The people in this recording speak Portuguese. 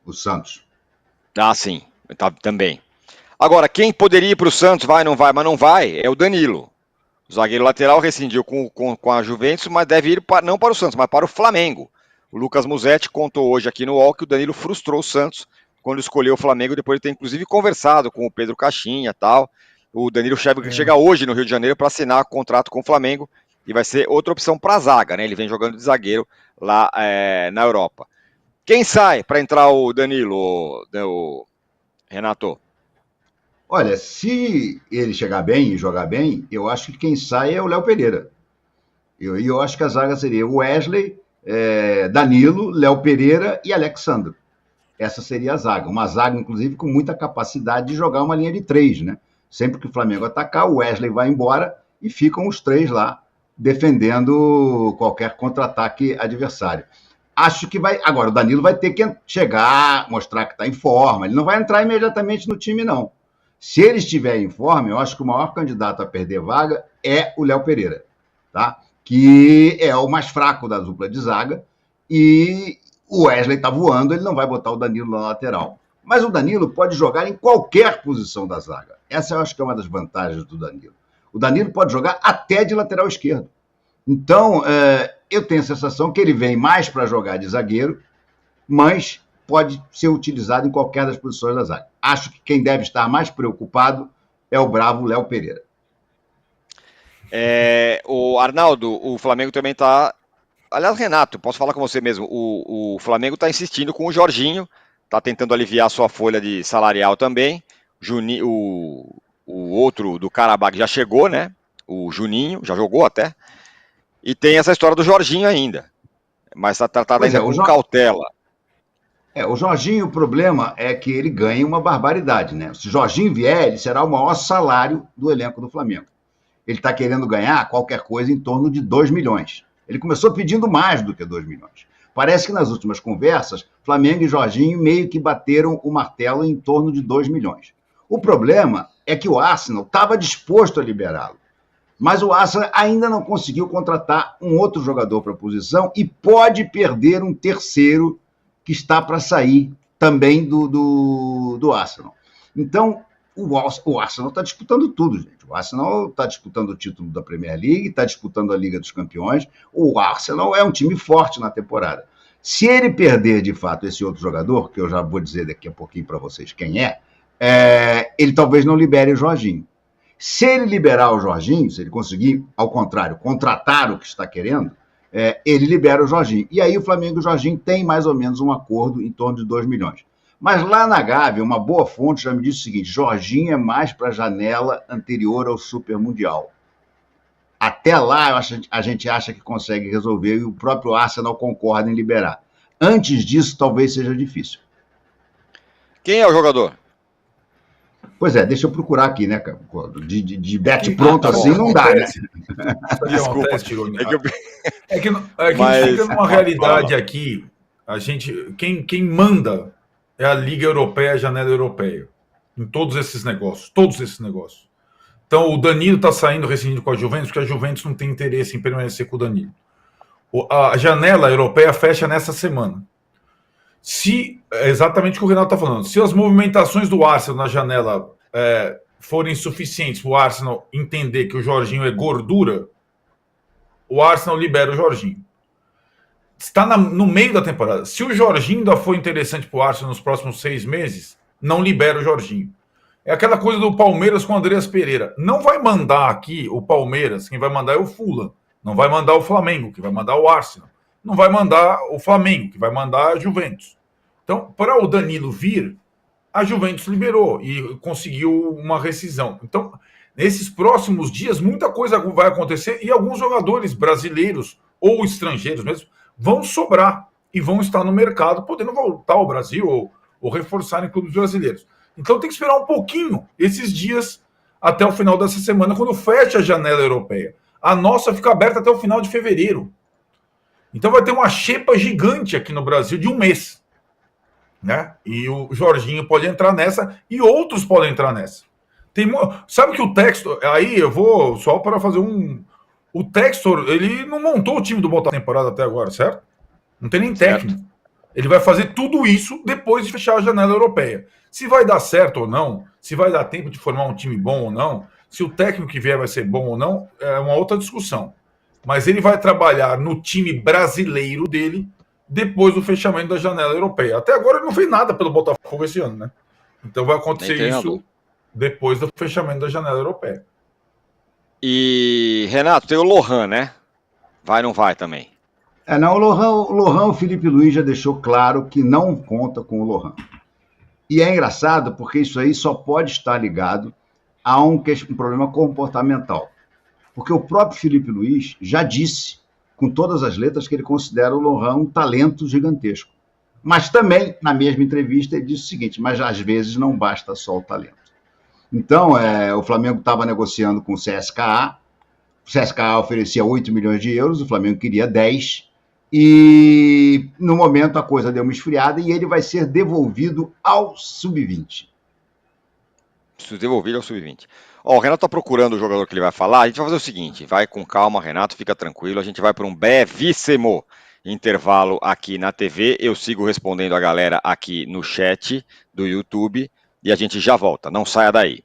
o Santos. Ah, sim, também. Agora, quem poderia ir para o Santos, vai, não vai, mas não vai, é o Danilo. O zagueiro lateral rescindiu com a Juventus, mas deve ir não para o Santos, mas para o Flamengo. O Lucas Musetti contou hoje aqui no UOL que o Danilo frustrou o Santos quando escolheu o Flamengo, depois de ter inclusive conversado com o Pedro Caixinha e tal. O Danilo chega hoje no Rio de Janeiro para assinar contrato com o Flamengo e vai ser outra opção para a zaga, né? Ele vem jogando de zagueiro lá na Europa. Quem sai para entrar o Danilo, o Renato? Olha, se ele chegar bem e jogar bem, eu acho que quem sai é o Léo Pereira. Eu acho que a zaga seria Wesley, Danilo, Léo Pereira e Alexandre. Essa seria a zaga. Uma zaga, inclusive, com muita capacidade de jogar uma linha de 3, né? Sempre que o Flamengo atacar, o Wesley vai embora e ficam os 3 lá, defendendo qualquer contra-ataque adversário. Acho que vai. Agora, o Danilo vai ter que chegar, mostrar que está em forma. Ele não vai entrar imediatamente no time, não. Se ele estiver em forma, eu acho que o maior candidato a perder vaga é o Léo Pereira, tá? Que é o mais fraco da dupla de zaga. E o Wesley está voando, ele não vai botar o Danilo na lateral. Mas o Danilo pode jogar em qualquer posição da zaga. Essa eu acho que é uma das vantagens do Danilo. O Danilo pode jogar até de lateral esquerdo. Então, eu tenho a sensação que ele vem mais para jogar de zagueiro, mas pode ser utilizado em qualquer das posições da zaga. Acho que quem deve estar mais preocupado é o bravo Léo Pereira. O Arnaldo, o Flamengo também está... Aliás, Renato, posso falar com você mesmo, o Flamengo está insistindo com o Jorginho, está tentando aliviar a sua folha de salarial também, o outro do Karabakh já chegou, né? O Juninho, já jogou até, e tem essa história do Jorginho ainda, mas está tratado ainda com cautela. O Jorginho, o problema é que ele ganha uma barbaridade, né? Se o Jorginho vier, ele será o maior salário do elenco do Flamengo. Ele está querendo ganhar qualquer coisa em torno de 2 milhões. Ele começou pedindo mais do que 2 milhões. Parece que nas últimas conversas, Flamengo e Jorginho meio que bateram o martelo em torno de 2 milhões. O problema é que o Arsenal estava disposto a liberá-lo, mas o Arsenal ainda não conseguiu contratar um outro jogador para a posição e pode perder um terceiro que está para sair também do Arsenal. Então, o Arsenal está disputando tudo, gente. O Arsenal está disputando o título da Premier League, está disputando a Liga dos Campeões. O Arsenal é um time forte na temporada. Se ele perder, de fato, esse outro jogador, que eu já vou dizer daqui a pouquinho para vocês quem ele talvez não libere o Jorginho. Se ele liberar o Jorginho, se ele conseguir, ao contrário, contratar o que está querendo, ele libera o Jorginho. E aí o Flamengo e o Jorginho têm mais ou menos um acordo em torno de 2 milhões. Mas lá na Gávea, uma boa fonte já me disse o seguinte: Jorginho é mais para a janela anterior ao Super Mundial. Até lá, a gente acha que consegue resolver e o próprio Arsenal concorda em liberar. Antes disso, talvez seja difícil. Quem é o jogador? Pois é, deixa eu procurar aqui, né, cara? De bet pronto assim não dá, né? Desculpa. É que a gente fica numa realidade aqui, quem manda é a Liga Europeia, a janela europeia, em todos esses negócios. Então, o Danilo está saindo rescindido com a Juventus, porque a Juventus não tem interesse em permanecer com o Danilo. A janela europeia fecha nessa semana. É exatamente o que o Renato está falando. Se as movimentações do Arsenal na janela forem suficientes para o Arsenal entender que o Jorginho é gordura, o Arsenal libera o Jorginho. Está no meio da temporada. Se o Jorginho ainda for interessante para o Arsenal nos próximos 6 meses, não libera o Jorginho. É aquela coisa do Palmeiras com o Andreas Pereira. Não vai mandar aqui o Palmeiras, quem vai mandar é o Fulham. Não vai mandar o Flamengo, que vai mandar o Arsenal. Não vai mandar o Flamengo, que vai mandar a Juventus. Então, para o Danilo vir, a Juventus liberou e conseguiu uma rescisão. Então, nesses próximos dias, muita coisa vai acontecer e alguns jogadores brasileiros ou estrangeiros mesmo vão sobrar e vão estar no mercado, podendo voltar ao Brasil ou reforçar em clubes brasileiros. Então tem que esperar um pouquinho esses dias até o final dessa semana, quando fecha a janela europeia. A nossa fica aberta até o final de fevereiro. Então vai ter uma xepa gigante aqui no Brasil de 1 mês. Né? E o Jorginho pode entrar nessa e outros podem entrar nessa. Sabe que o Textor... Aí eu vou só para fazer o Textor, ele não montou o time do Botafogo temporada até agora, certo? Não tem nem técnico. Ele vai fazer tudo isso depois de fechar a janela europeia. Se vai dar certo ou não, se vai dar tempo de formar um time bom ou não, se o técnico que vier vai ser bom ou não, é uma outra discussão. Mas ele vai trabalhar no time brasileiro dele depois do fechamento da janela europeia. Até agora ele não fez nada pelo Botafogo esse ano, né? Então vai acontecer isso depois do fechamento da janela europeia. E, Renato, tem o Lohan, né? Vai ou não vai também? Não, o Lohan, o Felipe Luiz já deixou claro que não conta com o Lohan. E é engraçado porque isso aí só pode estar ligado a um problema comportamental. Porque o próprio Felipe Luiz já disse, com todas as letras, que ele considera o Lohan um talento gigantesco. Mas também, na mesma entrevista, ele disse o seguinte, mas às vezes não basta só o talento. Então, o Flamengo estava negociando com o CSKA, o CSKA oferecia 8 milhões de euros, o Flamengo queria 10, e no momento a coisa deu uma esfriada e ele vai ser devolvido ao Sub-20. Devolvido ao Sub-20. Ó, o Renato está procurando o jogador que ele vai falar. A gente vai fazer o seguinte: vai com calma, Renato, fica tranquilo. A gente vai para um brevíssimo intervalo aqui na TV. Eu sigo respondendo a galera aqui no chat do YouTube e a gente já volta. Não saia daí.